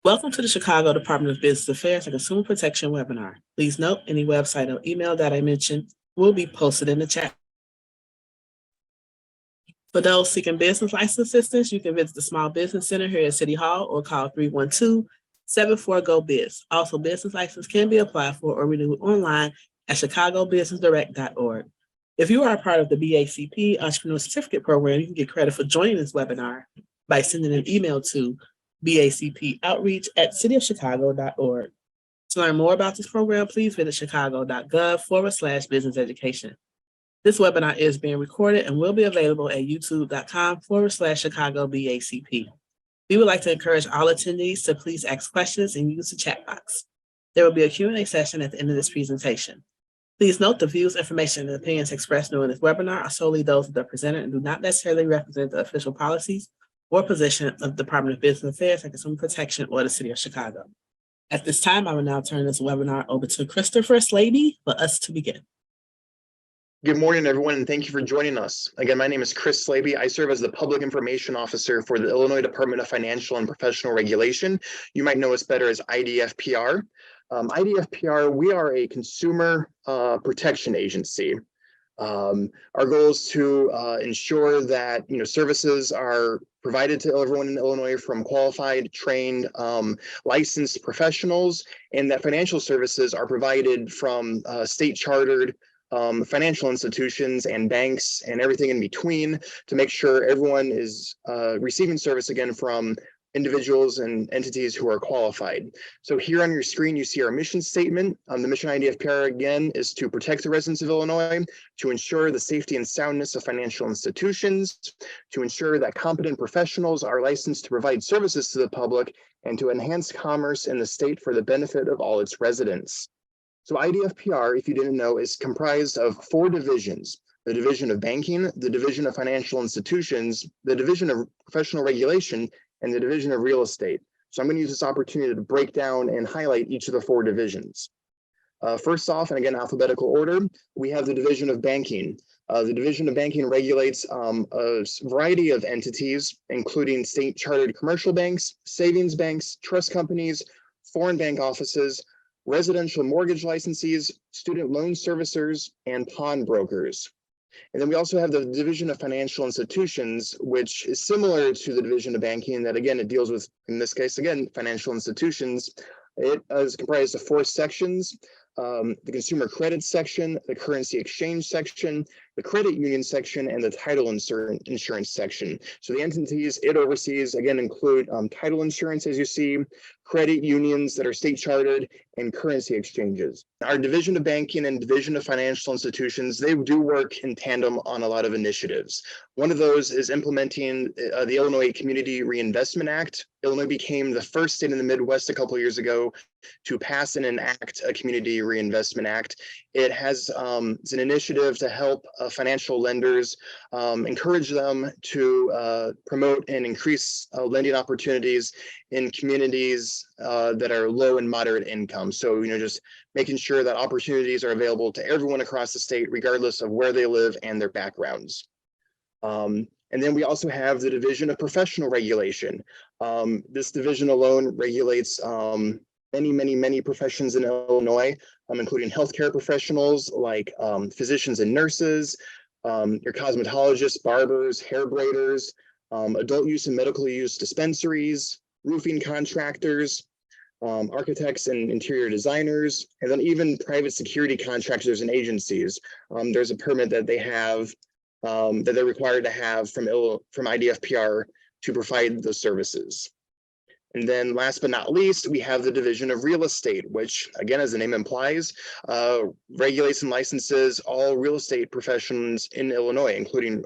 Welcome to the Chicago Department of Business Affairs and Consumer Protection webinar. Please note, any website or email that I mentioned will be posted in the chat. For those seeking business license assistance, you can visit the Small Business Center here at City Hall or call 312-74-GO-BIZ. Also, business license can be applied for or renewed online at chicagobusinessdirect.org. If you are a part of the BACP Entrepreneur Certificate Program, you can get credit for joining this webinar by sending an email to BACPoutreach@cityofchicago.org. To learn more about this program, please visit chicago.gov/business education. This webinar is being recorded and will be available at youtube.com/Chicago BACP. We would like to encourage all attendees to please ask questions and use the chat box. There will be a Q&A session at the end of this presentation. Please note the views, information, and opinions expressed during this webinar are solely those of the presenter and do not necessarily represent the official policies or position of the Department of Business Affairs and Consumer Protection or the City of Chicago. At this time, I will now turn this webinar over to Christopher Slaby for us to begin. Good morning, everyone, and thank you for joining us. Again, my name is Chris Slaby. I serve as the Public Information Officer for the Illinois Department of Financial and Professional Regulation. You might know us better as IDFPR. IDFPR, we are a consumer protection agency. Our goal is to ensure that services are provided to everyone in Illinois from qualified, trained, licensed professionals, and that financial services are provided from state-chartered financial institutions and banks and everything in between to make sure everyone is receiving service again from individuals and entities who are qualified. So here on your screen, you see our mission statement. The mission IDFPR again is to protect the residents of Illinois, to ensure the safety and soundness of financial institutions, to ensure that competent professionals are licensed to provide services to the public, and to enhance commerce in the state for the benefit of all its residents. So IDFPR, if you didn't know, is comprised of 4 divisions: the Division of Banking, the Division of Financial Institutions, the Division of Professional Regulation, and the Division of Real Estate. So I'm going to use this opportunity to break down and highlight each of the 4 divisions. First off, and again, alphabetical order, we have the Division of Banking. The Division of Banking regulates a variety of entities, including state-chartered commercial banks, savings banks, trust companies, foreign bank offices, residential mortgage licensees, student loan servicers, and pawnbrokers. And then we also have the Division of Financial Institutions, which is similar to the Division of Banking, that again, it deals with, in this case, again, financial institutions. It is comprised of 4 sections: the consumer credit section, the currency exchange section, the credit union section, and the title insurance section. So the entities it oversees, again, include title insurance, as you see, credit unions that are state chartered, and currency exchanges. Our Division of Banking and Division of Financial Institutions, they do work in tandem on a lot of initiatives. One of those is implementing the Illinois Community Reinvestment Act. Illinois became the first state in the Midwest a couple of years ago to pass and enact a Community Reinvestment Act. It has it's an initiative to help financial lenders, encourage them to promote and increase lending opportunities in communities that are low and moderate income. So, just making sure that opportunities are available to everyone across the state, regardless of where they live and their backgrounds. And then we also have the Division of Professional Regulation. This division alone regulates many professions in Illinois, including healthcare professionals like physicians and nurses, your cosmetologists, barbers, hair braiders, adult use and medical use dispensaries, roofing contractors, architects and interior designers, and then even private security contractors and agencies. There's a permit that they have, that they're required to have from IDFPR to provide the services. And then last but not least, we have the Division of Real Estate, which, again, as the name implies, regulates and licenses all real estate professions in Illinois, including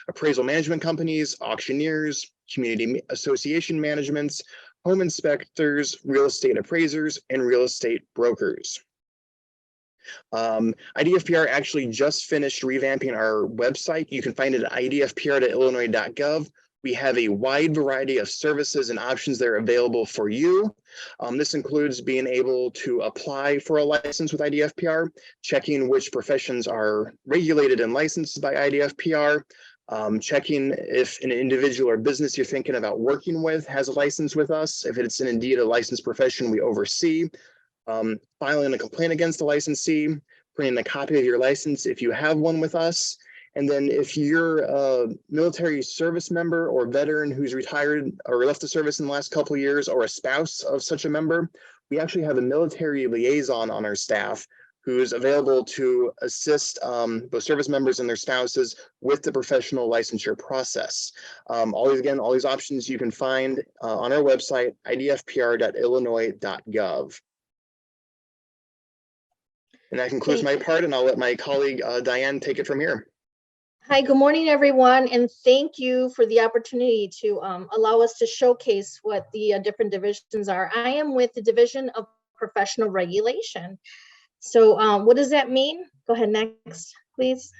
appraisal management companies, auctioneers, community association managements, home inspectors, real estate appraisers, and real estate brokers. IDFPR actually just finished revamping our website. You can find it at idfpr.illinois.gov. We have a wide variety of services and options that are available for you. This includes being able to apply for a license with IDFPR, checking which professions are regulated and licensed by IDFPR, checking if an individual or business you're thinking about working with has a license with us. If it's indeed a licensed profession we oversee, filing a complaint against the licensee, printing a copy of your license if you have one with us. And then if you're a military service member or veteran who's retired or left the service in the last couple of years, or a spouse of such a member, we actually have a military liaison on our staff who's available to assist both service members and their spouses with the professional licensure process. All these options you can find on our website, idfpr.illinois.gov. And that concludes my part, and I'll let my colleague Diane take it from here. Hi, good morning, everyone, and thank you for the opportunity to allow us to showcase what the different divisions are. I am with the Division of Professional Regulation. So what does that mean? Go ahead, next, please.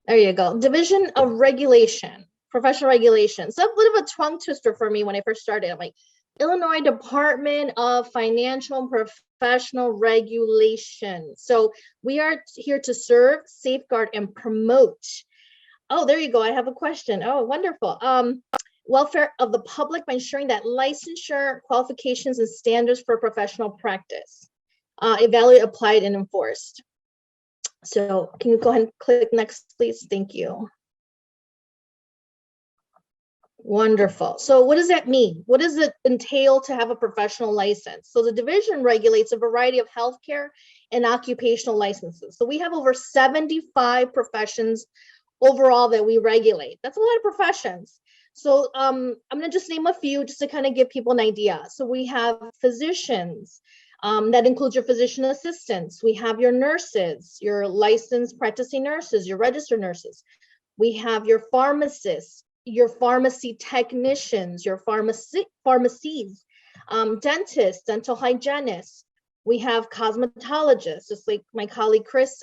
There you go. Division of Regulation, Professional Regulation. So a bit of a tongue twister for me when I first started. I'm like, Illinois Department of Financial and Professional Regulation. So we are here to serve, safeguard, and promote. Oh, there you go. I have a question. Oh, wonderful. Welfare of the public by ensuring that licensure, qualifications, and standards for professional practice evaluated, applied, and enforced. So can you go ahead and click next, please? Thank you. Wonderful. So what does that mean? What does it entail to have a professional license? So the division regulates a variety of healthcare and occupational licenses. So we have over 75 professions overall that we regulate. That's a lot of professions. So I'm going to just name a few just to kind of give people an idea. So we have physicians, that includes your physician assistants. We have your nurses, your licensed practicing nurses, your registered nurses. We have your pharmacists, your pharmacy technicians, your pharmacies, dentists, dental hygienists. We have cosmetologists, just like my colleague Chris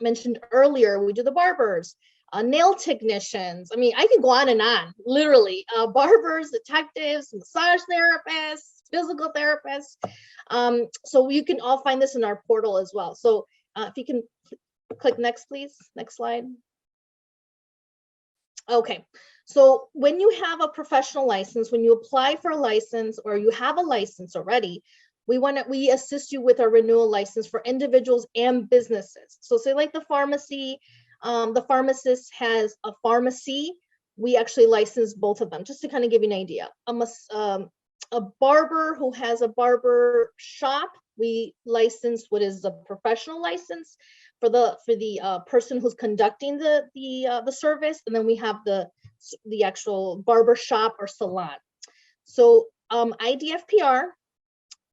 mentioned earlier. We do the barbers, nail technicians. I mean, I can go on and on, literally. Barbers, detectives, massage therapists, physical therapists. So you can all find this in our portal as well. So if you can click next, please. Next slide. Okay, so when you have a professional license, when you apply for a license or you have a license already, we assist you with our renewal license for individuals and businesses. So say like the pharmacy, the pharmacist has a pharmacy, we actually license both of them, just to kind of give you an idea. A barber who has a barber shop, we license what is the professional license for the person who's conducting the service, and then we have the actual barber shop or salon. So IDFPR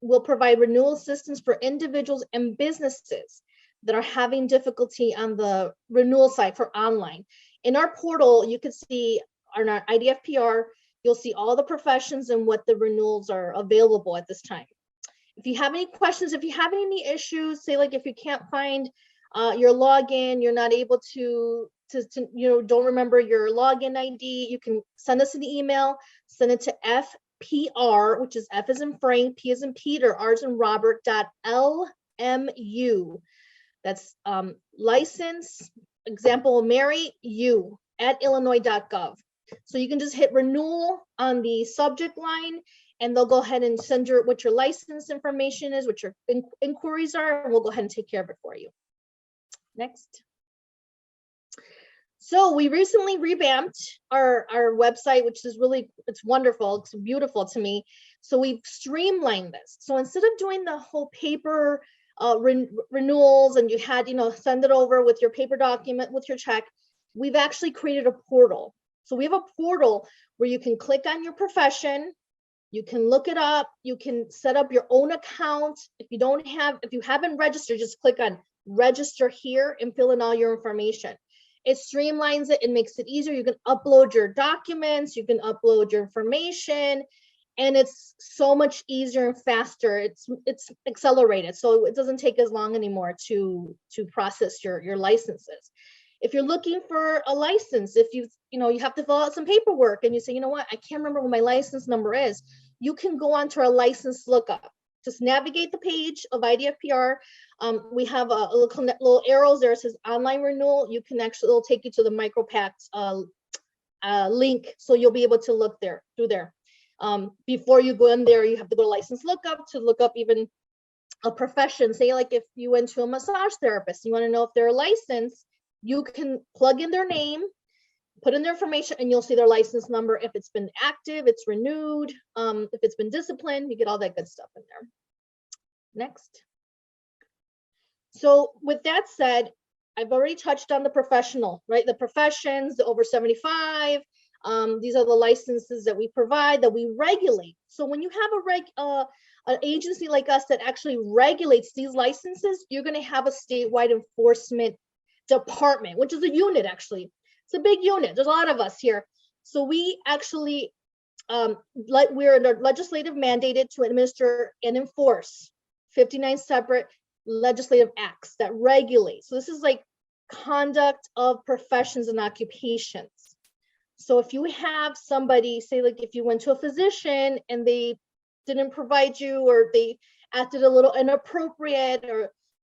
will provide renewal assistance for individuals and businesses that are having difficulty on the renewal side for online. In our portal, you can see on our IDFPR, you'll see all the professions and what the renewals are available at this time. If you have any questions, if you have any issues, say like if you can't find your login, you're not able to don't remember your login ID, you can send us an email, send it to FPR, which is F as in Frank, P as in Peter, R as in Robert, .LMU. That's license, example, Mary, you, @illinois.gov. So you can just hit renewal on the subject line, and they'll go ahead and send what your license information is, what your inquiries are, and we'll go ahead and take care of it for you. Next. So we recently revamped our website, which is really, it's wonderful. It's beautiful to me. So we've streamlined this. So instead of doing the whole paper renewals and you had, send it over with your paper document, with your check, we've actually created a portal. So we have a portal where you can click on your profession, you can look it up, you can set up your own account. If you haven't registered, just click on register here and fill in all your information. It streamlines it and makes it easier. You can upload your documents, you can upload your information, and it's so much easier and faster. It's accelerated, so it doesn't take as long anymore to process your licenses. If you're looking for a license, if you have to fill out some paperwork and you say, you know what, I can't remember what my license number is, you can go onto our license lookup. Just navigate the page of IDFPR. We have a little arrows there. It says online renewal. You can it'll take you to the MicroPact link, so you'll be able to look through there. Before you go in there, you have to go to license lookup to look up even a profession. Say like if you went to a massage therapist, you want to know if they're licensed, you can plug in their name, put in their information, and you'll see their license number. If it's been active, it's renewed. If it's been disciplined, you get all that good stuff in there. Next. So with that said, I've already touched on the professional, right? The professions, the over 75. These are the licenses that we provide, that we regulate. So when you have an agency like us that actually regulates these licenses, you're going to have a statewide enforcement department, which is a unit actually. It's a big unit. There's a lot of us here. So we actually, we're legislative mandated to administer and enforce 59 separate legislative acts that regulate. So this is like conduct of professions and occupations. So if you have somebody, say like if you went to a physician and they didn't provide you, or they acted a little inappropriate, or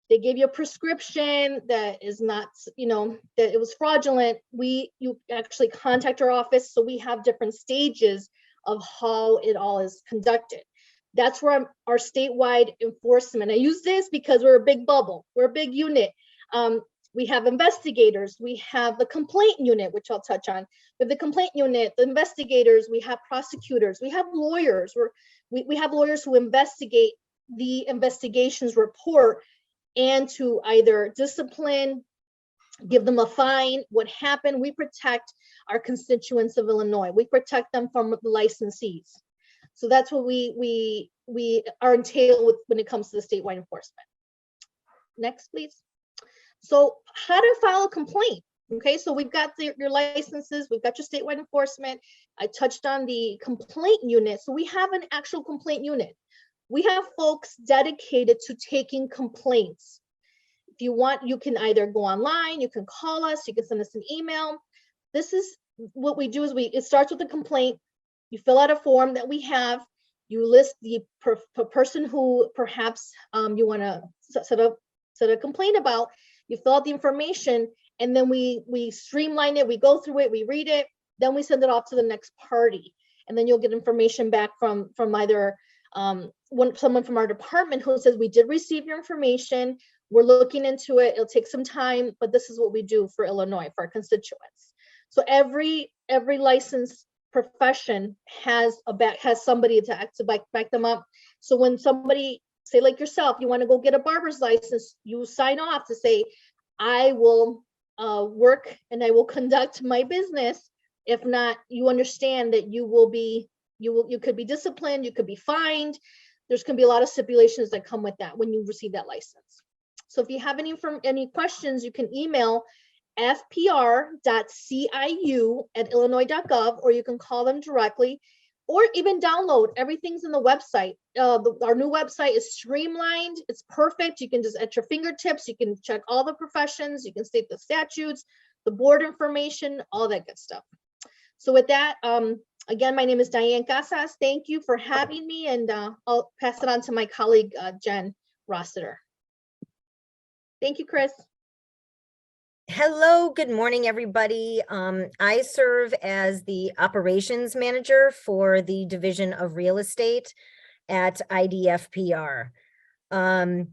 they gave you a prescription that is not, that it was fraudulent, you actually contact our office. So we have different stages of how it all is conducted. That's where our statewide enforcement. I use this because we're a big bubble. We're a big unit. We have investigators. We have the complaint unit, which I'll touch on. With the complaint unit, the investigators, we have prosecutors, we have lawyers. We have lawyers who investigate the investigations report and to either discipline, give them a fine, what happened. We protect our constituents of Illinois. We protect them from the licensees. So that's what we are entailed with when it comes to the statewide enforcement. Next, please. So how to file a complaint. Okay, so we've got your licenses, we've got your statewide enforcement. I touched on the complaint unit. So we have an actual complaint unit. We have folks dedicated to taking complaints. If you want, you can either go online, you can call us, you can send us an email. This is what we do is it starts with a complaint. You fill out a form that we have. You list the person who perhaps you want to set a complaint about. You fill out the information, and then we streamline it. We go through it, we read it, then we send it off to the next party, and then you'll get information back from either someone from our department who says, we did receive your information, we're looking into it, it'll take some time, but this is what we do for Illinois, for our constituents. So every licensed profession has somebody to back them up. So when somebody, say like yourself, you want to go get a barber's license, you sign off to say, I will work and I will conduct my business. If not, you understand that you could be disciplined, you could be fined. There's going to be a lot of stipulations that come with that when you receive that license. So if you have any questions, you can email fpr.ciu@illinois.gov, or you can call them directly, or even download. Everything's in the website. Our new website is streamlined. It's perfect. You can just at your fingertips, you can check all the professions, you can state the statutes, the board information, all that good stuff. So with that, again, my name is Diane Casas. Thank you for having me, and I'll pass it on to my colleague, Jen Rossiter. Thank you, Chris. Hello, good morning, everybody. I serve as the operations manager for the Division of Real Estate at IDFPR. I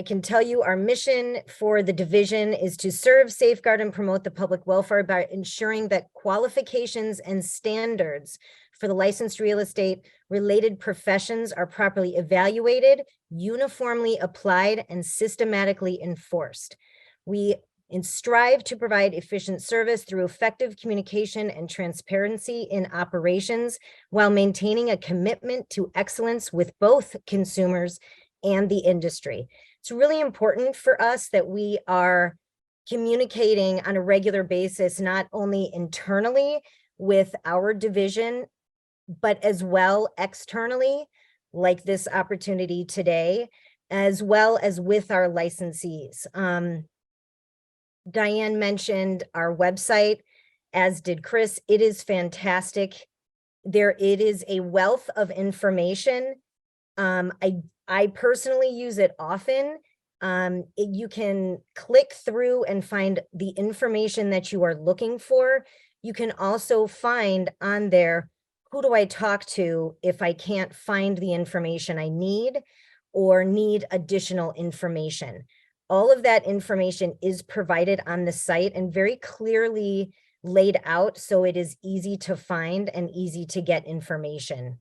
can tell you our mission for the division is to serve, safeguard, and promote the public welfare by ensuring that qualifications and standards for the licensed real estate related professions are properly evaluated, uniformly applied, and systematically enforced. We strive to provide efficient service through effective communication and transparency in operations while maintaining a commitment to excellence with both consumers and the industry. It's really important for us that we are communicating on a regular basis, not only internally with our division, but as well externally, like this opportunity today, as well as with our licensees. Diane mentioned our website, as did Chris. It is fantastic. It is a wealth of information. I personally use it often. You can click through and find the information that you are looking for. You can also find on there, who do I talk to if I can't find the information I need or need additional information? All of that information is provided on the site and very clearly laid out, so it is easy to find and easy to get information.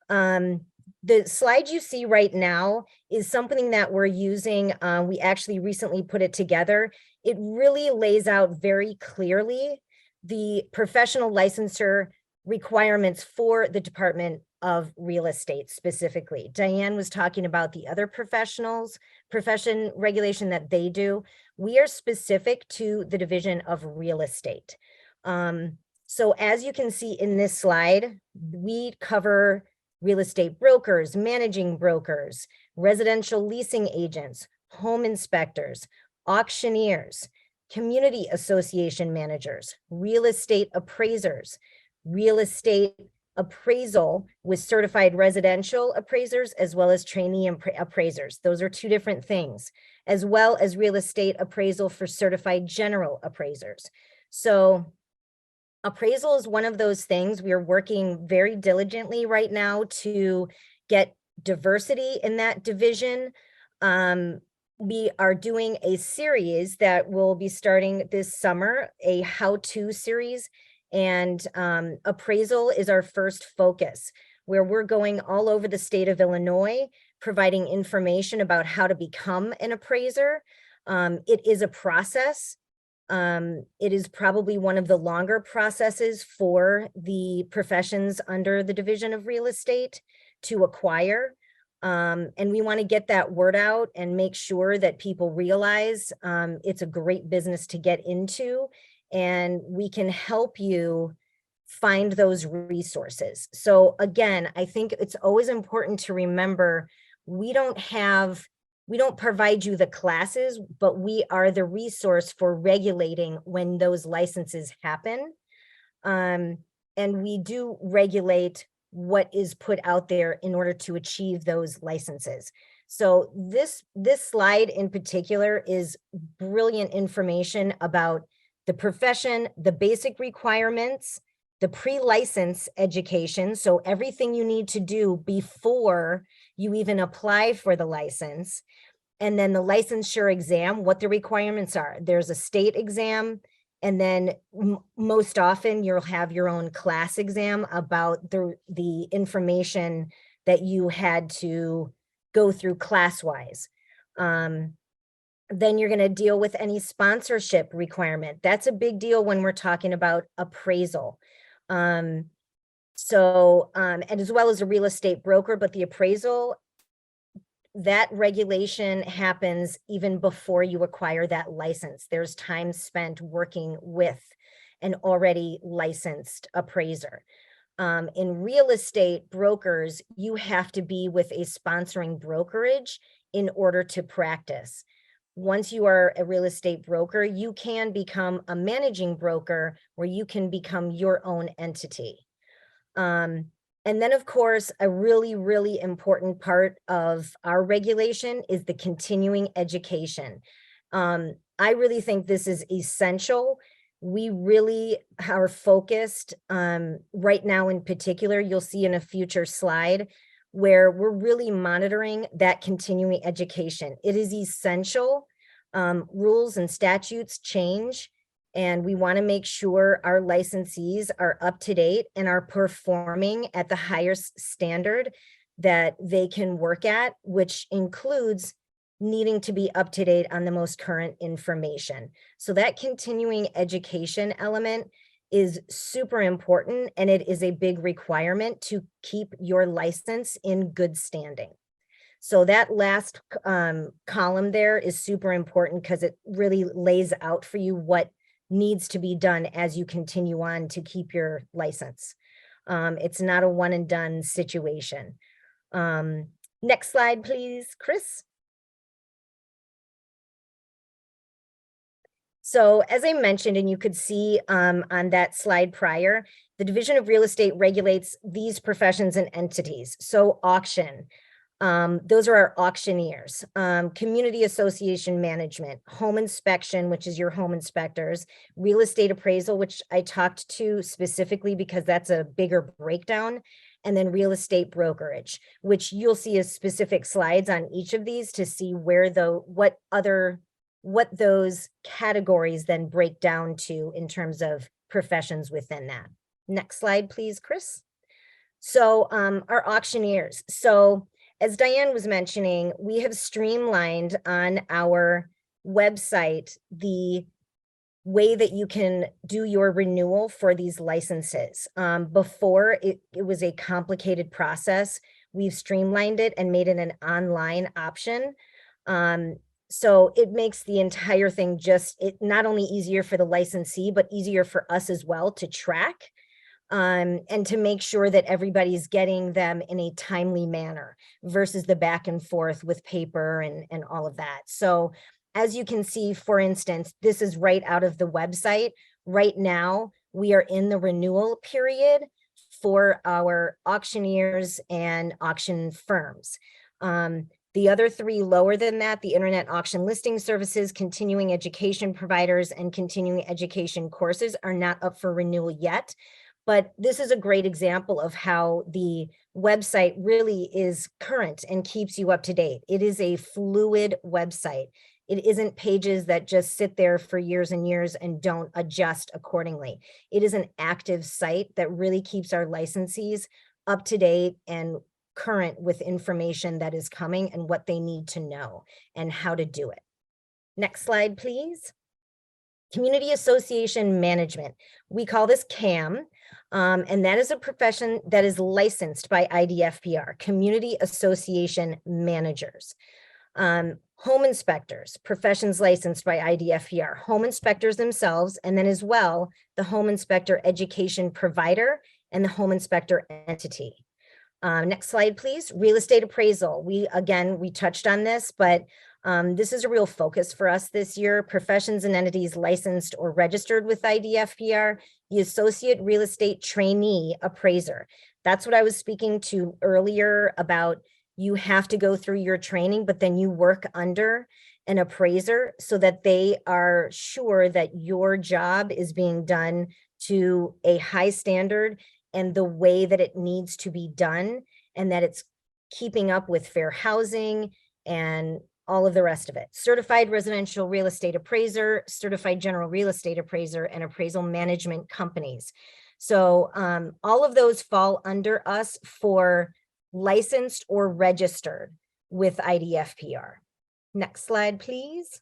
The slide you see right now is something that we're using. We actually recently put it together. It really lays out very clearly the professional licensure requirements for the Department of Real Estate specifically. Diane was talking about the other profession regulation that they do. We are specific to the Division of Real Estate. So as you can see in this slide, we cover real estate brokers, managing brokers, residential leasing agents, home inspectors, auctioneers, community association managers, real estate appraisers, real estate appraisal with certified residential appraisers, as well as trainee appraisers. Those are two different things, as well as real estate appraisal for certified general appraisers. So appraisal is one of those things. We are working very diligently right now to get diversity in that division. We are doing a series that will be starting this summer, a how-to series, and appraisal is our first focus, where we're going all over the state of Illinois, providing information about how to become an appraiser. It is a process. It is probably one of the longer processes for the professions under the Division of Real Estate to acquire. And we want to get that word out and make sure that people realize it's a great business to get into, and we can help you find those resources. So again, I think it's always important to remember, we don't provide you the classes, but we are the resource for regulating when those licenses happen. And we do regulate what is put out there in order to achieve those licenses. So this slide in particular is brilliant information about the profession, the basic requirements, the pre-license education. So everything you need to do before you even apply for the license. And then the licensure exam, what the requirements are. There's a state exam, and then most often you'll have your own class exam about the information that you had to go through class-wise. Then you're going to deal with any sponsorship requirement. That's a big deal when we're talking about appraisal. And as well as a real estate broker, but the appraisal, that regulation happens even before you acquire that license. There's time spent working with an already licensed appraiser. In real estate brokers, you have to be with a sponsoring brokerage in order to practice. Once you are a real estate broker, you can become a managing broker where you can become your own entity. And then, of course, a really, really important part of our regulation is the continuing education. I really think this is essential. We really are focused right now in particular, you'll see in a future slide, where we're really monitoring that continuing education. It is essential. Rules and statutes change, and we want to make sure our licensees are up to date and are performing at the highest standard that they can work at, which includes needing to be up to date on the most current information. So that continuing education element is super important, and it is a big requirement to keep your license in good standing. So that last column there is super important because it really lays out for you what needs to be done as you continue on to keep your license. It's not a one and done situation. Next slide, please, Chris. So as I mentioned, and you could see on that slide prior, the Division of Real Estate regulates these professions and entities. So auction, Those are our auctioneers. Community association management, home inspection, which is your home inspectors, real estate appraisal, which I talked to specifically because that's a bigger breakdown, and then real estate brokerage, which you'll see as specific slides on each of these to see where what those categories then break down to in terms of professions within that. Next slide, please, Chris. So our auctioneers. So as Diane was mentioning, we have streamlined on our website the way that you can do your renewal for these licenses. Before, it was a complicated process. We've streamlined it and made it an online option. So it makes the entire thing not only easier for the licensee, but easier for us as well to track. And to make sure that everybody's getting them in a timely manner versus the back and forth with paper and all of that. So as you can see, for instance, this is right out of the website. Right now, we are in the renewal period for our auctioneers and auction firms. The other three lower than that, the internet auction listing services, continuing education providers, and continuing education courses are not up for renewal yet. But this is a great example of how the website really is current and keeps you up to date. It is a fluid website. It isn't pages that just sit there for years and years and don't adjust accordingly. It is an active site that really keeps our licensees up to date and current with information that is coming and what they need to know and how to do it. Next slide, please. Community Association Management. We call this CAM. And that is a profession that is licensed by IDFPR, Community Association Managers. Home inspectors, professions licensed by IDFPR, home inspectors themselves, and then as well, the home inspector education provider and the home inspector entity. Next slide, please. Real estate appraisal. We touched on this, but this is a real focus for us this year. Professions and entities licensed or registered with IDFPR, the Associate Real Estate Trainee Appraiser. That's what I was speaking to earlier about. You have to go through your training, but then you work under an appraiser so that they are sure that your job is being done to a high standard and the way that it needs to be done, and that it's keeping up with fair housing and all of the rest of it. Certified residential real estate appraiser, certified general real estate appraiser, and appraisal management companies. So all of those fall under us for licensed or registered with IDFPR. Next slide, please.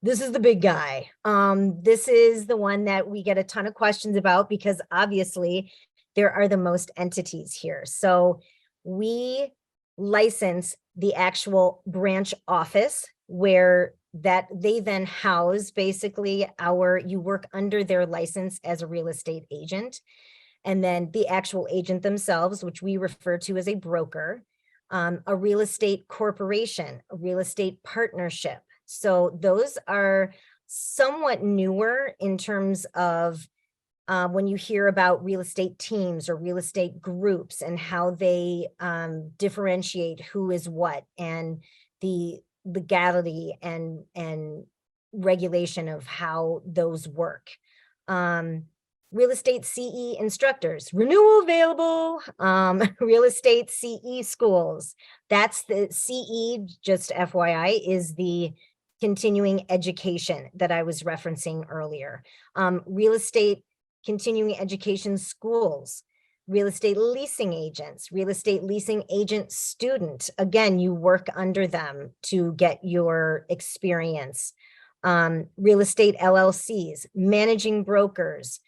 This is the big guy. This is the one that we get a ton of questions about because obviously there are the most entities here. So we license the actual branch office where that they then house basically you work under their license as a real estate agent. And then the actual agent themselves, which we refer to as a broker, a real estate corporation, a real estate partnership. So those are somewhat newer in terms of when you hear about real estate teams or real estate groups and how they differentiate who is what and the legality and regulation of how those work. Real estate CE instructors, renewal available, real estate CE schools. That's the CE, just FYI, is the continuing education that I was referencing earlier. Real estate continuing education schools, real estate leasing agents, real estate leasing agent student. Again, you work under them to get your experience. Real estate LLCs, managing brokers,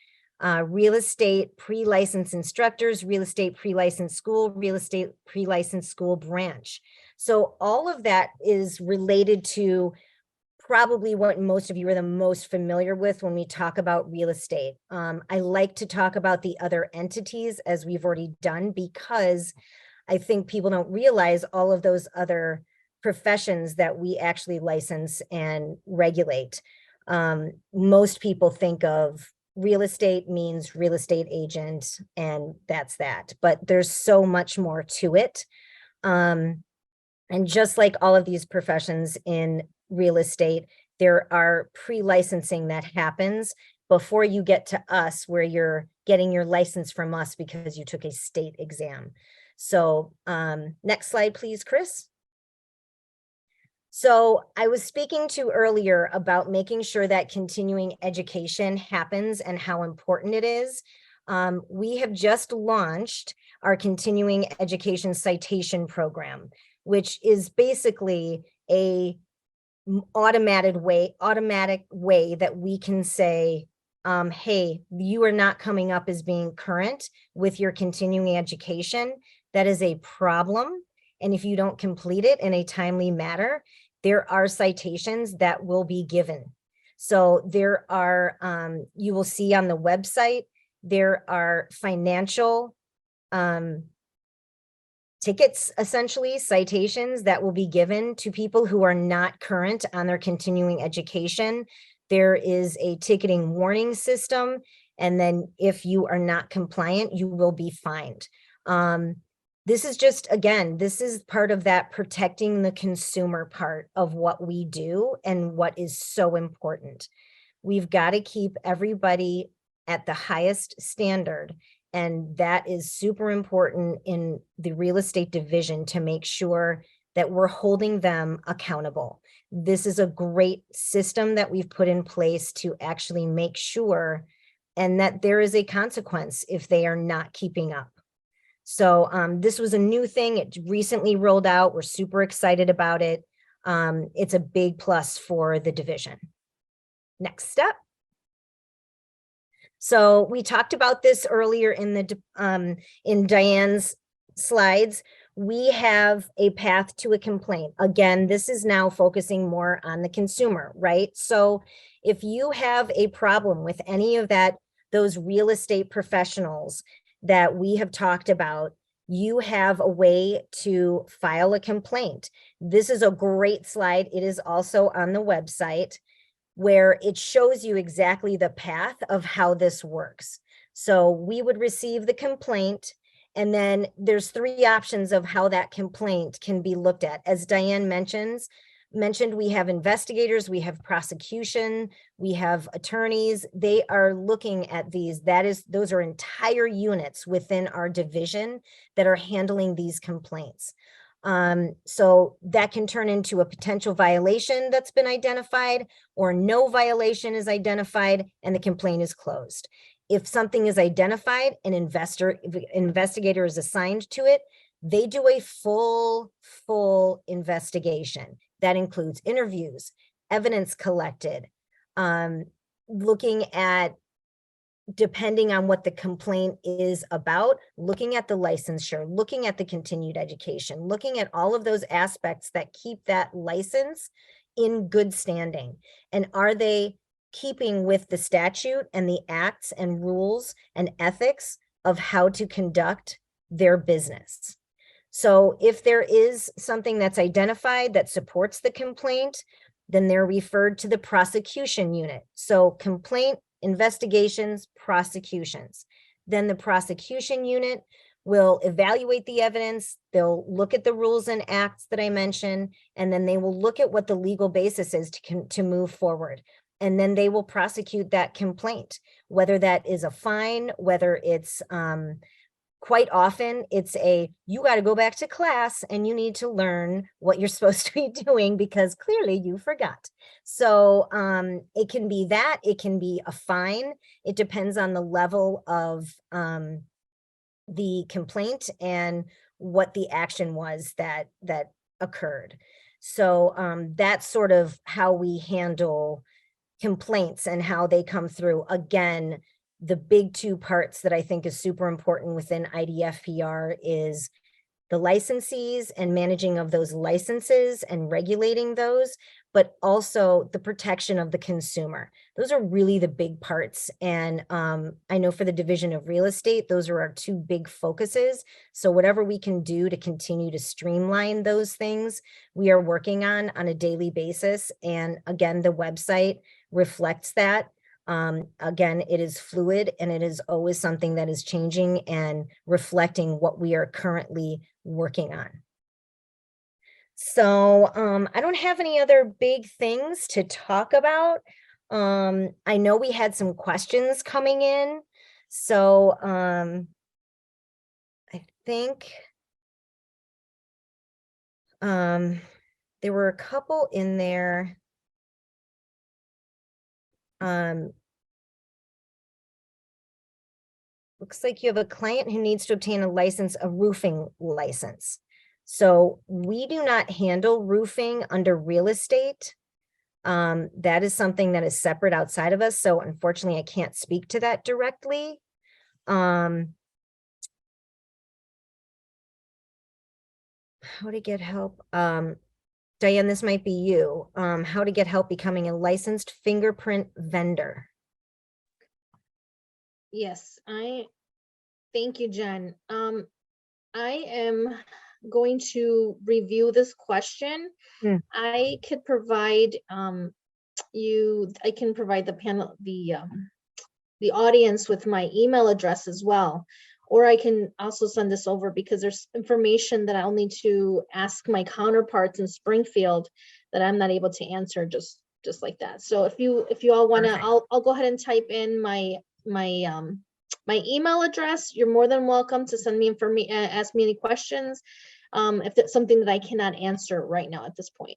real estate pre-licensed instructors, real estate pre-licensed school, real estate pre-licensed school branch. So all of that is related to probably what most of you are the most familiar with when we talk about real estate. I like to talk about the other entities as we've already done because I think people don't realize all of those other professions that we actually license and regulate. Most people think of real estate means real estate agent, and that's that. But there's so much more to it. And just like all of these professions in real estate, there are pre-licensing that happens before you get to us, where you're getting your license from us because you took a state exam. So next slide, please, Chris. So I was speaking to earlier about making sure that continuing education happens and how important it is. We have just launched our continuing education citation program, which is basically a automatic way that we can say, hey, you are not coming up as being current with your continuing education. That is a problem. And if you don't complete it in a timely manner, there are citations that will be given. So there are, you will see on the website, there are financial tickets, essentially citations that will be given to people who are not current on their continuing education. There is a ticketing warning system. And then if you are not compliant, you will be fined. This is just, again, this is part of that protecting the consumer part of what we do and what is so important. We've got to keep everybody at the highest standard. And that is super important in the real estate division to make sure that we're holding them accountable. This is a great system that we've put in place to actually make sure, and that there is a consequence if they are not keeping up. So this was a new thing. It recently rolled out. We're super excited about it. It's a big plus for the division. Next step. So we talked about this earlier in Diane's slides. We have a path to a complaint. Again, this is now focusing more on the consumer, right? So if you have a problem with any of those real estate professionals that we have talked about, you have a way to file a complaint. This is a great slide. It is also on the website, where it shows you exactly the path of how this works. So we would receive the complaint, and then there's 3 options of how that complaint can be looked at. As Diane mentioned, we have investigators, we have prosecution, we have attorneys. They are looking at these. Those are entire units within our division that are handling these complaints. So that can turn into a potential violation that's been identified, or no violation is identified and the complaint is closed. If something is identified, an investigator is assigned to it. They do a full investigation. That includes interviews, evidence collected, looking at, depending on what the complaint is about, looking at the licensure, looking at the continued education, looking at all of those aspects that keep that license in good standing. And are they keeping with the statute and the acts and rules and ethics of how to conduct their business? So if there is something that's identified that supports the complaint, then they're referred to the prosecution unit. So complaint, investigations, prosecutions. Then the prosecution unit will evaluate the evidence. They'll look at the rules and acts that I mentioned, and then they will look at what the legal basis is to move forward. And then they will prosecute that complaint, whether that is a fine, whether it's quite often it's you got to go back to class and you need to learn what you're supposed to be doing because clearly you forgot. So it can be that, it can be a fine. It depends on the level of the complaint and what the action was that occurred. So that's sort of how we handle complaints and how they come through. Again, the big 2 parts that I think is super important within IDFPR is the licensees and managing of those licenses and regulating those, but also the protection of the consumer. Those are really the big parts. And I know for the division of real estate, those are our 2 big focuses. So whatever we can do to continue to streamline those things, we are working on a daily basis. And again, the website reflects that. Again, it is fluid and it is always something that is changing and reflecting what we are currently working on. So I don't have any other big things to talk about. I know we had some questions coming in. So I think there were a couple in there. Looks like you have a client who needs to obtain a roofing license. So we do not handle roofing under real estate. That is something that is separate outside of us. So unfortunately, I can't speak to that directly. How to get help? Diane, this might be you. How to get help becoming a licensed fingerprint vendor. Yes, thank you, Jen. I am going to review this question. I could provide I can provide the panel, the audience with my email address as well. Or I can also send this over because there's information that I'll need to ask my counterparts in Springfield that I'm not able to answer just like that. So if you all want to, I'll go ahead and type in my email address. You're more than welcome to send me ask me any questions if it's something that I cannot answer right now at this point.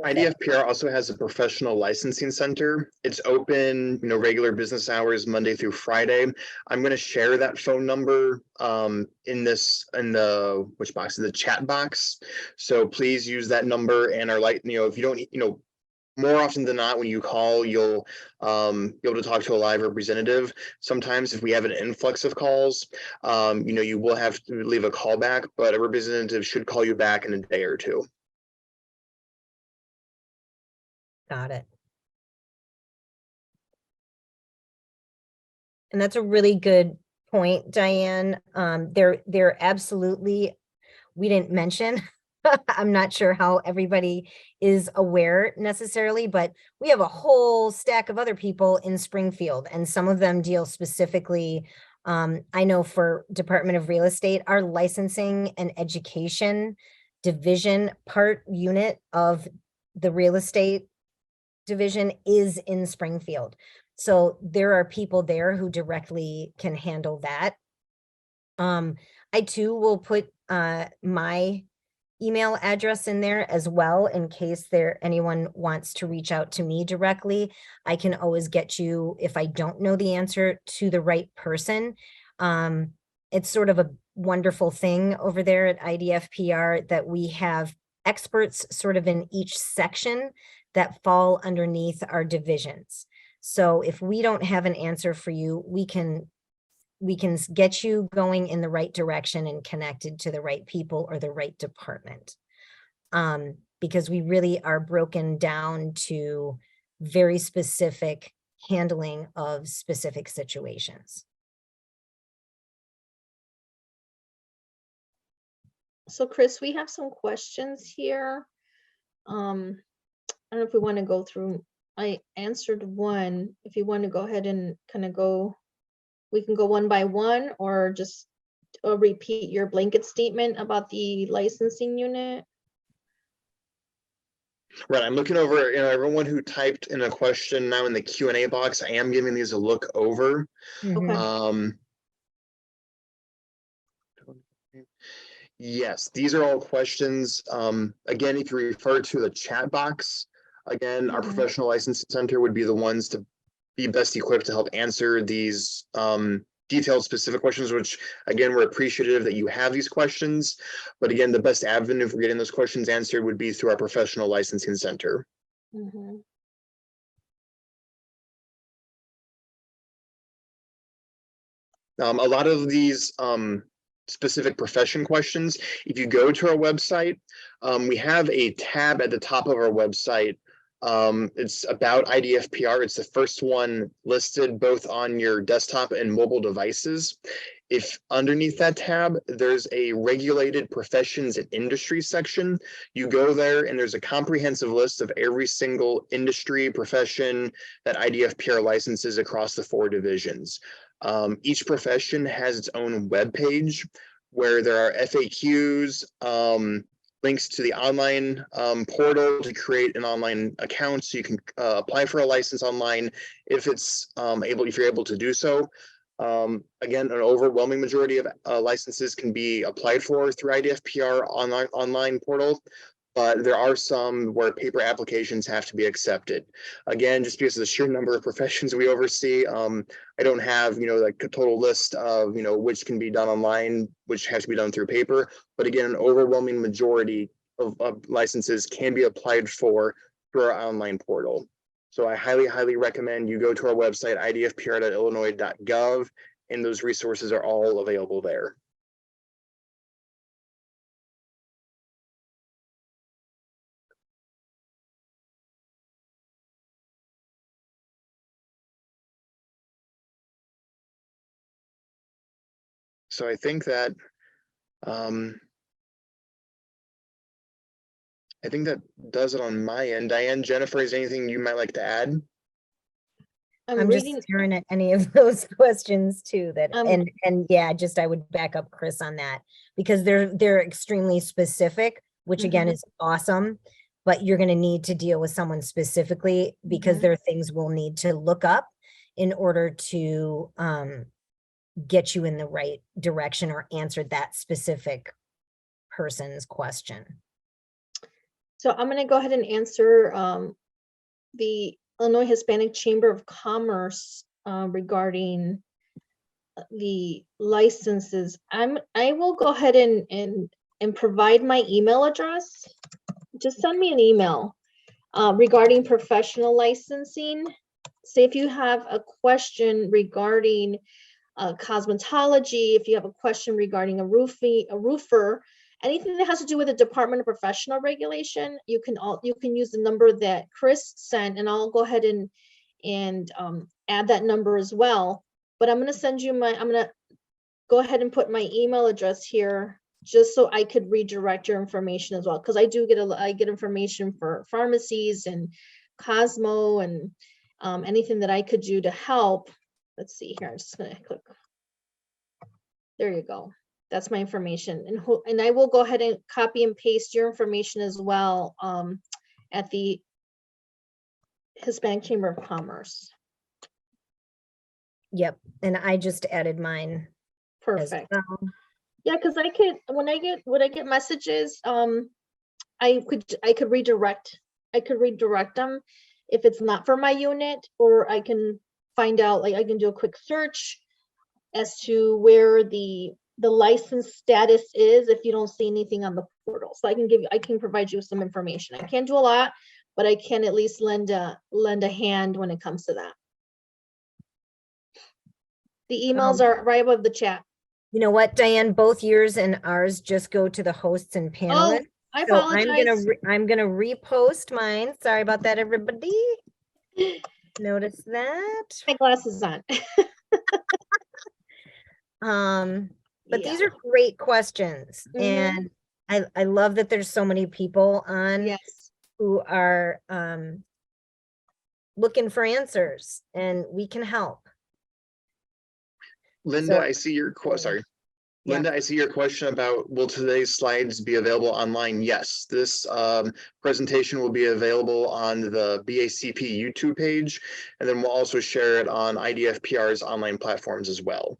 IDFPR also has a professional licensing center. It's open, regular business hours, Monday through Friday. I'm going to share that phone number in the chat box. So please use that number and if you don't, more often than not, when you call, you'll be able to talk to a live representative. Sometimes if we have an influx of calls, you will have to leave a call back, but a representative should call you back in a day or two. Got it. And that's a really good point, Diane. They're absolutely, we didn't mention, I'm not sure how everybody is aware necessarily, but we have a whole stack of other people in Springfield, and some of them deal specifically, I know for Department of Real Estate, our licensing and education division unit of the real estate division is in Springfield. So there are people there who directly can handle that. I too will put my email address in there as well in case anyone wants to reach out to me directly. I can always get you, if I don't know the answer, to the right person. It's sort of a wonderful thing over there at IDFPR that we have experts sort of in each section that fall underneath our divisions. So if we don't have an answer for you, we can get you going in the right direction and connected to the right people or the right department. Because we really are broken down to very specific handling of specific situations. So Chris, we have some questions here. I don't know if we want to go through. I answered one. If you want to go ahead and kind of go, we can go one by one, or just repeat your blanket statement about the licensing unit. Right, I'm looking over, everyone who typed in a question now in the Q&A box. I am giving these a look over. Okay. Yes, these are all questions. Again, if you refer to the chat box, again, our professional licensing center would be the ones to be best equipped to help answer these detailed specific questions, which again, we're appreciative that you have these questions. But again, the best avenue for getting those questions answered would be through our professional licensing center. A lot of these specific profession questions, if you go to our website, we have a tab at the top of our website. It's about IDFPR. It's the first one listed both on your desktop and mobile devices. If underneath that tab, there's a regulated professions and industry section, you go there and there's a comprehensive list of every single industry profession that IDFPR licenses across the 4 divisions. Each profession has its own web page where there are FAQs, links to the online portal to create an online account so you can apply for a license online if you're able to do so. Again, an overwhelming majority of licenses can be applied for through IDFPR online portal, but there are some where paper applications have to be accepted. Again, just because of the sheer number of professions we oversee, I don't have, like a total list of, which can be done online, which has to be done through paper. But again, an overwhelming majority of licenses can be applied for through our online portal. So I highly, highly recommend you go to our website, idfpr.illinois.gov, and those resources are all available there. So I think that does it on my end. Diane, Jennifer, is anything you might like to add? I'm just staring at any of those questions too, and yeah, I would back up Chris on that, because they're extremely specific, which again is awesome, but you're going to need to deal with someone specifically, because there are things we'll need to look up in order to get you in the right direction or answer that specific person's question. So I'm going to go ahead and answer the Illinois Hispanic Chamber of Commerce regarding the licenses. I will go ahead and provide my email address. Just send me an email regarding professional licensing. Say if you have a question regarding cosmetology, if you have a question regarding a roofer, anything that has to do with the Department of Professional Regulation, you can use the number that Chris sent, and I'll go ahead and add that number as well. But I'm going to go ahead and put my email address here just so I could redirect your information as well, because I get information for pharmacies and Cosmo and anything that I could do to help. Let's see here. I'm just going to click. There you go. That's my information. And I will go ahead and copy and paste your information as well at the Hispanic Chamber of Commerce. Yep. And I just added mine. Perfect. Well. Yeah, because when I get messages, I could redirect them if it's not for my unit, or I can find out, like I can do a quick search as to where the license status is if you don't see anything on the portal. So I can provide you some information. I can't do a lot, but I can at least lend a hand when it comes to that. The emails are right above the chat. You know what, Diane, both yours and ours just go to the hosts and panelists. Oh, I apologize. So I'm gonna repost mine. Sorry about that, everybody. Notice that. My glasses on. But these are great questions, and I love that there's so many people on who are looking for answers, and we can help. Linda, I see your question. Linda, I see your question about, will today's slides be available online? Yes, this presentation will be available on the BACP YouTube page, and then we'll also share it on IDFPR's online platforms as well.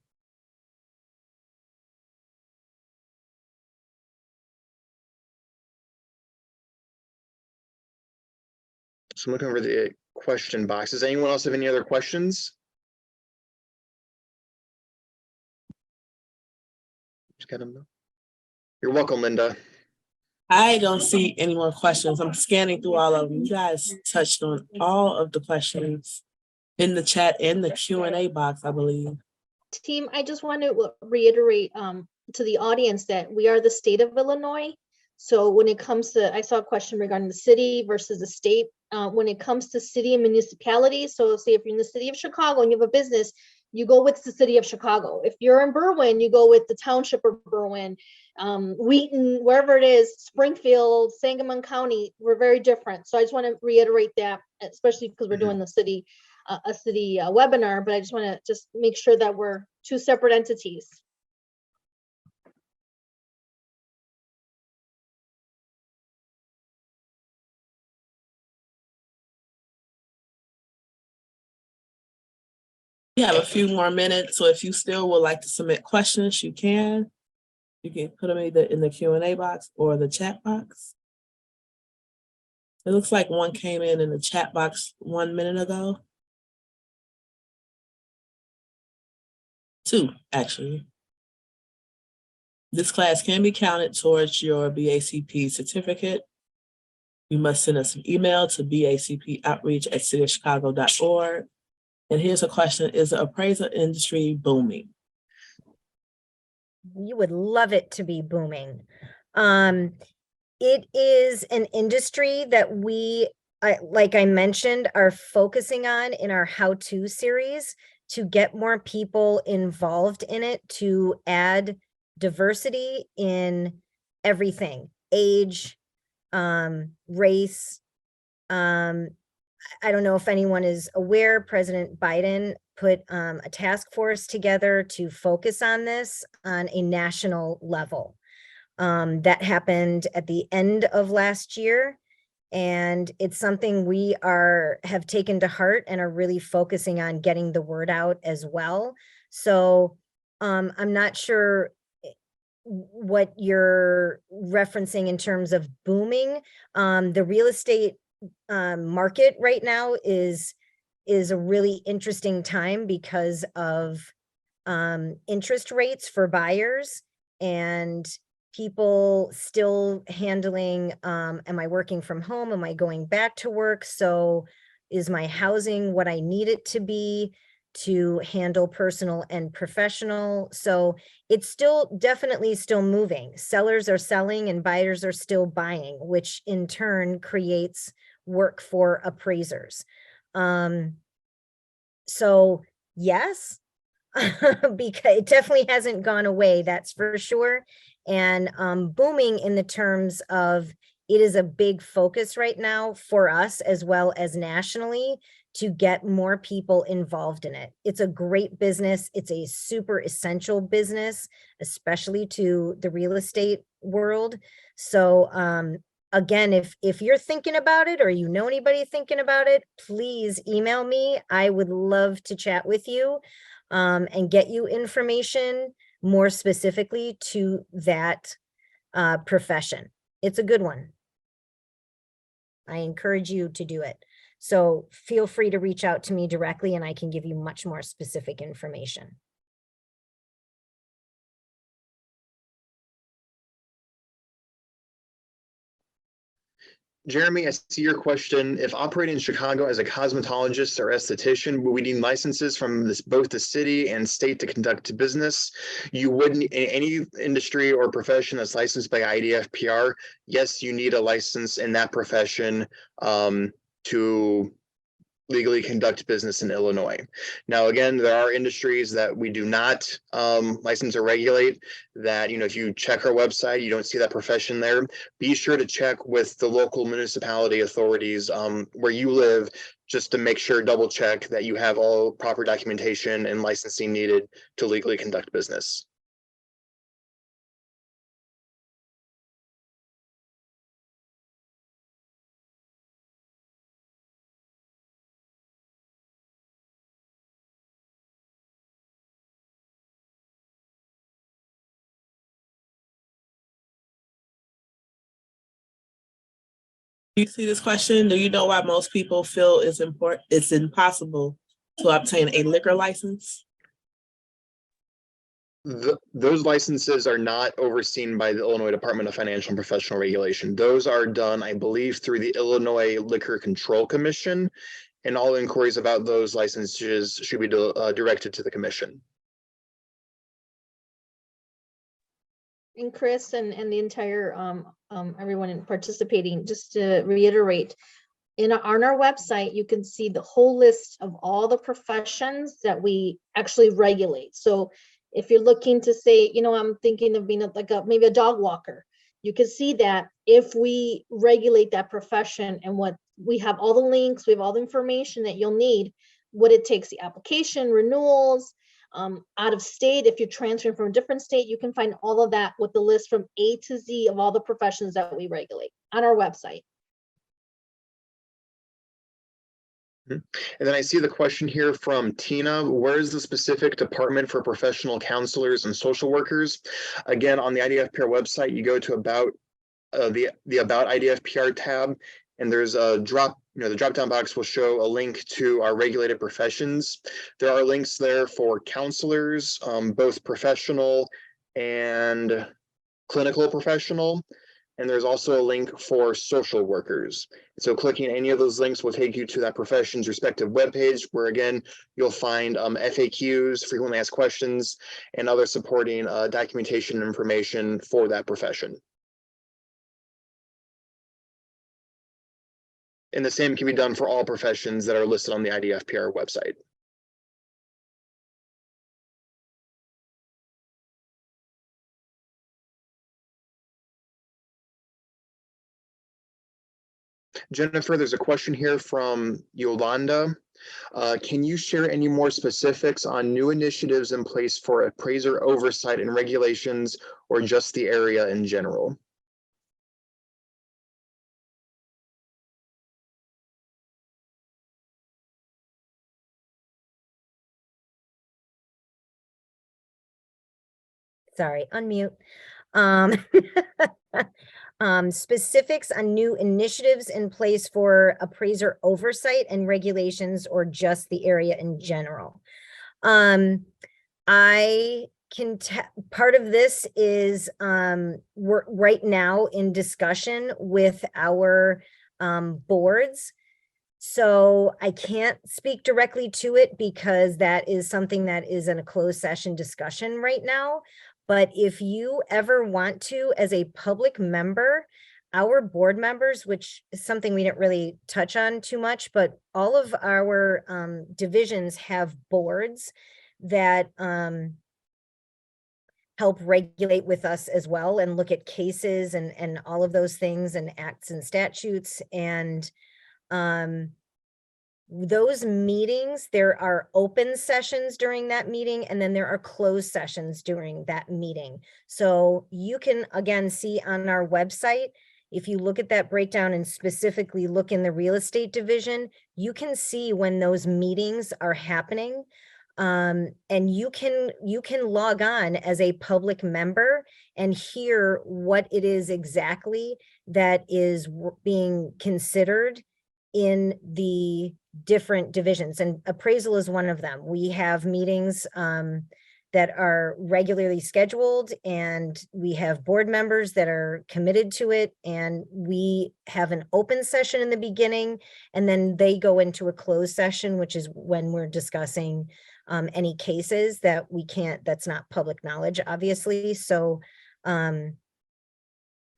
So I'm looking over the question box. Does anyone else have any other questions? You're welcome, Linda. I don't see any more questions. I'm scanning through all of them. You guys touched on all of the questions in the chat and the Q&A box, I believe. Team, I just want to reiterate to the audience that we are the state of Illinois. So when it comes to, I saw a question regarding the city versus the state. When it comes to city and municipality, so say if you're in the city of Chicago and you have a business, you go with the city of Chicago. If you're in Berwyn, you go with the township of Berwyn, Wheaton, wherever it is, Springfield, Sangamon County, we're very different. So I just want to reiterate that, especially because we're doing the city, a city webinar, but I just want to just make sure that we're two separate entities. We have a few more minutes, so if you still would like to submit questions, you can. You can put them either in the Q&A box or the chat box. It looks like one came in the chat box 1 minute ago. 2, actually. This class can be counted towards your BACP certificate. You must send us an email to bacpoutreach@cityofchicago.org. And here's a question: is the appraisal industry booming? You would love it to be booming. It is an industry that we, like I mentioned, are focusing on in our how-to series to get more people involved in it, to add diversity in everything, age, race. I don't know if anyone is aware, President Biden put a task force together to focus on this on a national level. That happened at the end of last year. And it's something we have taken to heart and are really focusing on getting the word out as well. So I'm not sure what you're referencing in terms of booming. The real estate market right now is a really interesting time because of interest rates for buyers and people still handling, am I working from home? Am I going back to work? So is my housing what I need it to be to handle personal and professional? So it's still definitely still moving. Sellers are selling and buyers are still buying, which in turn creates work for appraisers. So yes, because it definitely hasn't gone away, that's for sure. And booming in the terms of it is a big focus right now for us as well as nationally to get more people involved in it. It's a great business. It's a super essential business, especially to the real estate world. So again, if you're thinking about it or you know anybody thinking about it, please email me. I would love to chat with you and get you information more specifically to that profession. It's a good one. I encourage you to do it. So feel free to reach out to me directly and I can give you much more specific information. Jeremy, I see your question. If operating in Chicago as a cosmetologist or esthetician, would we need licenses from both the city and state to conduct business? You wouldn't in any industry or profession that's licensed by IDFPR. Yes, you need a license in that profession to legally conduct business in Illinois. Now, again, there are industries that we do not license or regulate that, if you check our website, you don't see that profession there. Be sure to check with the local municipality authorities where you live, just to make sure, double check that you have all proper documentation and licensing needed to legally conduct business. Do you see this question? Do you know why most people feel it's impossible to obtain a liquor license? Those licenses are not overseen by the Illinois Department of Financial and Professional Regulation. Those are done, I believe, through the Illinois Liquor Control Commission, and all inquiries about those licenses should be directed to the commission. And Chris and the entire everyone participating, just to reiterate, on our website, you can see the whole list of all the professions that we actually regulate. So if you're looking to say, I'm thinking of being maybe a dog walker, you can see that if we regulate that profession, and what we have all the links, we have all the information that you'll need, what it takes, the application, renewals, out of state, if you're transferring from a different state, you can find all of that with the list from A to Z of all the professions that we regulate on our website. And then I see the question here from Tina, where is the specific department for professional counselors and social workers? Again, on the IDFPR website, you go to about the About IDFPR tab, and there's a the drop down box will show a link to our regulated professions. There are links there for counselors, both professional and clinical professional. And there's also a link for social workers. So clicking any of those links will take you to that profession's respective webpage, where again, you'll find FAQs, frequently asked questions, and other supporting documentation and information for that profession. And the same can be done for all professions that are listed on the IDFPR website. Jennifer, there's a question here from Yolanda. Can you share any more specifics on new initiatives in place for appraiser oversight and regulations, or just the area in general? Sorry, unmute. Specifics on new initiatives in place for appraiser oversight and regulations, or just the area in general. I can part of this is we're right now in discussion with our boards. So I can't speak directly to it because that is something that is in a closed session discussion right now. But if you ever want to, as a public member, our board members, which is something we didn't really touch on too much, but all of our divisions have boards that help regulate with us as well and look at cases and all of those things and acts and statutes. And those meetings, there are open sessions during that meeting, and then there are closed sessions during that meeting. So you can again see on our website, if you look at that breakdown and specifically look in the real estate division, you can see when those meetings are happening. And you can log on as a public member and hear what it is exactly that is being considered in the different divisions, and appraisal is one of them. We have meetings that are regularly scheduled, and we have board members that are committed to it, and we have an open session in the beginning, and then they go into a closed session, which is when we're discussing any cases that we can't, that's not public knowledge, obviously. So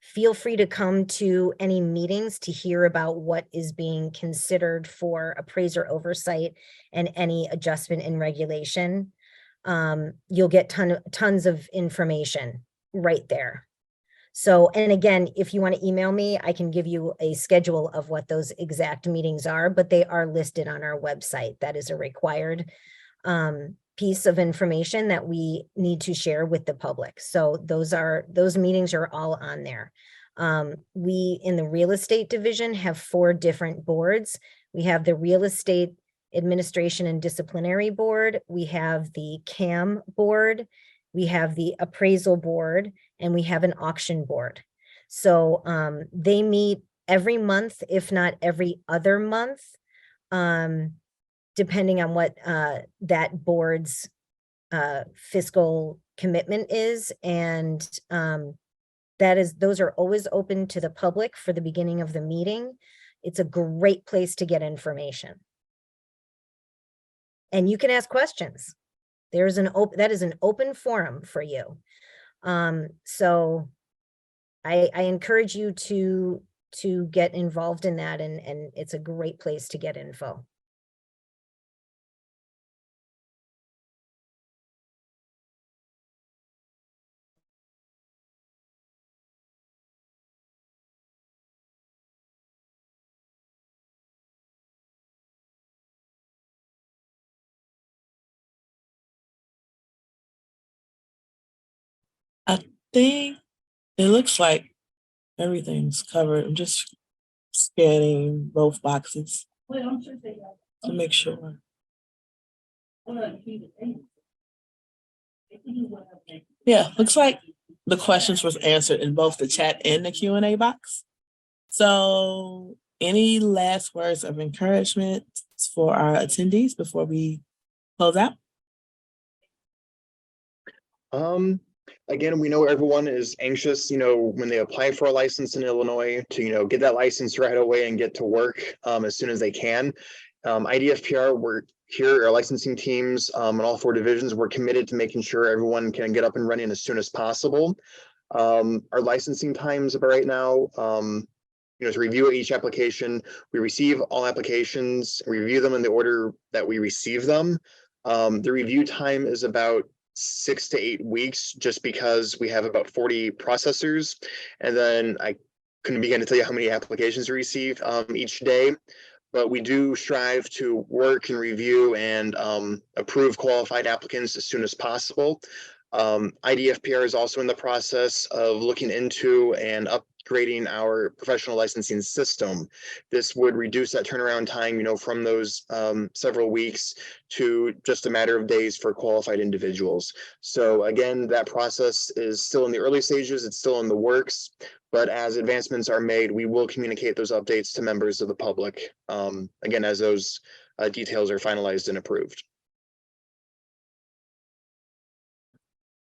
feel free to come to any meetings to hear about what is being considered for appraiser oversight and any adjustment in regulation. You'll get tons of information right there. So, and again, if you want to email me, I can give you a schedule of what those exact meetings are, but they are listed on our website. That is a required piece of information that we need to share with the public. So those meetings are all on there. We in the real estate division have 4 different boards. We have the Real Estate Administration and Disciplinary Board. We have the CAM board. We have the Appraisal Board, and we have an Auction Board. So they meet every month, if not every other month, depending on what that board's fiscal commitment is. And those are always open to the public for the beginning of the meeting. It's a great place to get information. And you can ask questions. There's that is an open forum for you. So I encourage you to get involved in that, and it's a great place to get info. I think it looks like everything's covered. I'm just scanning both boxes. To make sure. Yeah, looks like the questions was answered in both the chat and the Q&A box. So any last words of encouragement for our attendees before we close out? Again, we know everyone is anxious, when they apply for a license in Illinois to, get that license right away and get to work as soon as they can. IDFPR, we're here, our licensing teams in all 4 divisions, we're committed to making sure everyone can get up and running as soon as possible. Our licensing times right now, to review each application, we receive all applications, we review them in the order that we receive them. The review time is about 6 to 8 weeks, just because we have about 40 processors. And then I couldn't begin to tell you how many applications we receive each day, but we do strive to work and review and approve qualified applicants as soon as possible. IDFPR is also in the process of looking into and upgrading our professional licensing system. This would reduce that turnaround time, from those several weeks to just a matter of days for qualified individuals. So again, that process is still in the early stages. It's still in the works, but as advancements are made, we will communicate those updates to members of the public, again, as those details are finalized and approved.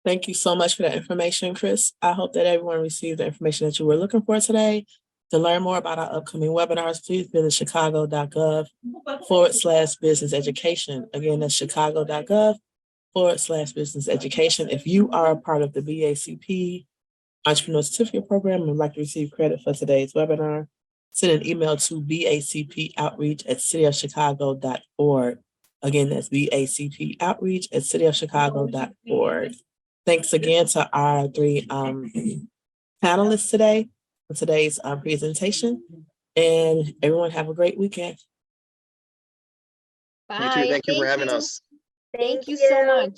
Thank you so much for that information, Chris. I hope that everyone received the information that you were looking for today. To learn more about our upcoming webinars, please visit chicago.gov/business education. Again, that's chicago.gov/business education. If you are a part of the BACP Entrepreneur Certificate Program and would like to receive credit for today's webinar, send an email to bacpoutreach@cityofchicago.org. Again, that's bacpoutreach@cityofchicago.org. Thanks again to our 3 panelists today for today's presentation, and everyone have a great weekend. Bye. You too. Thank you for having us. Thank you so much.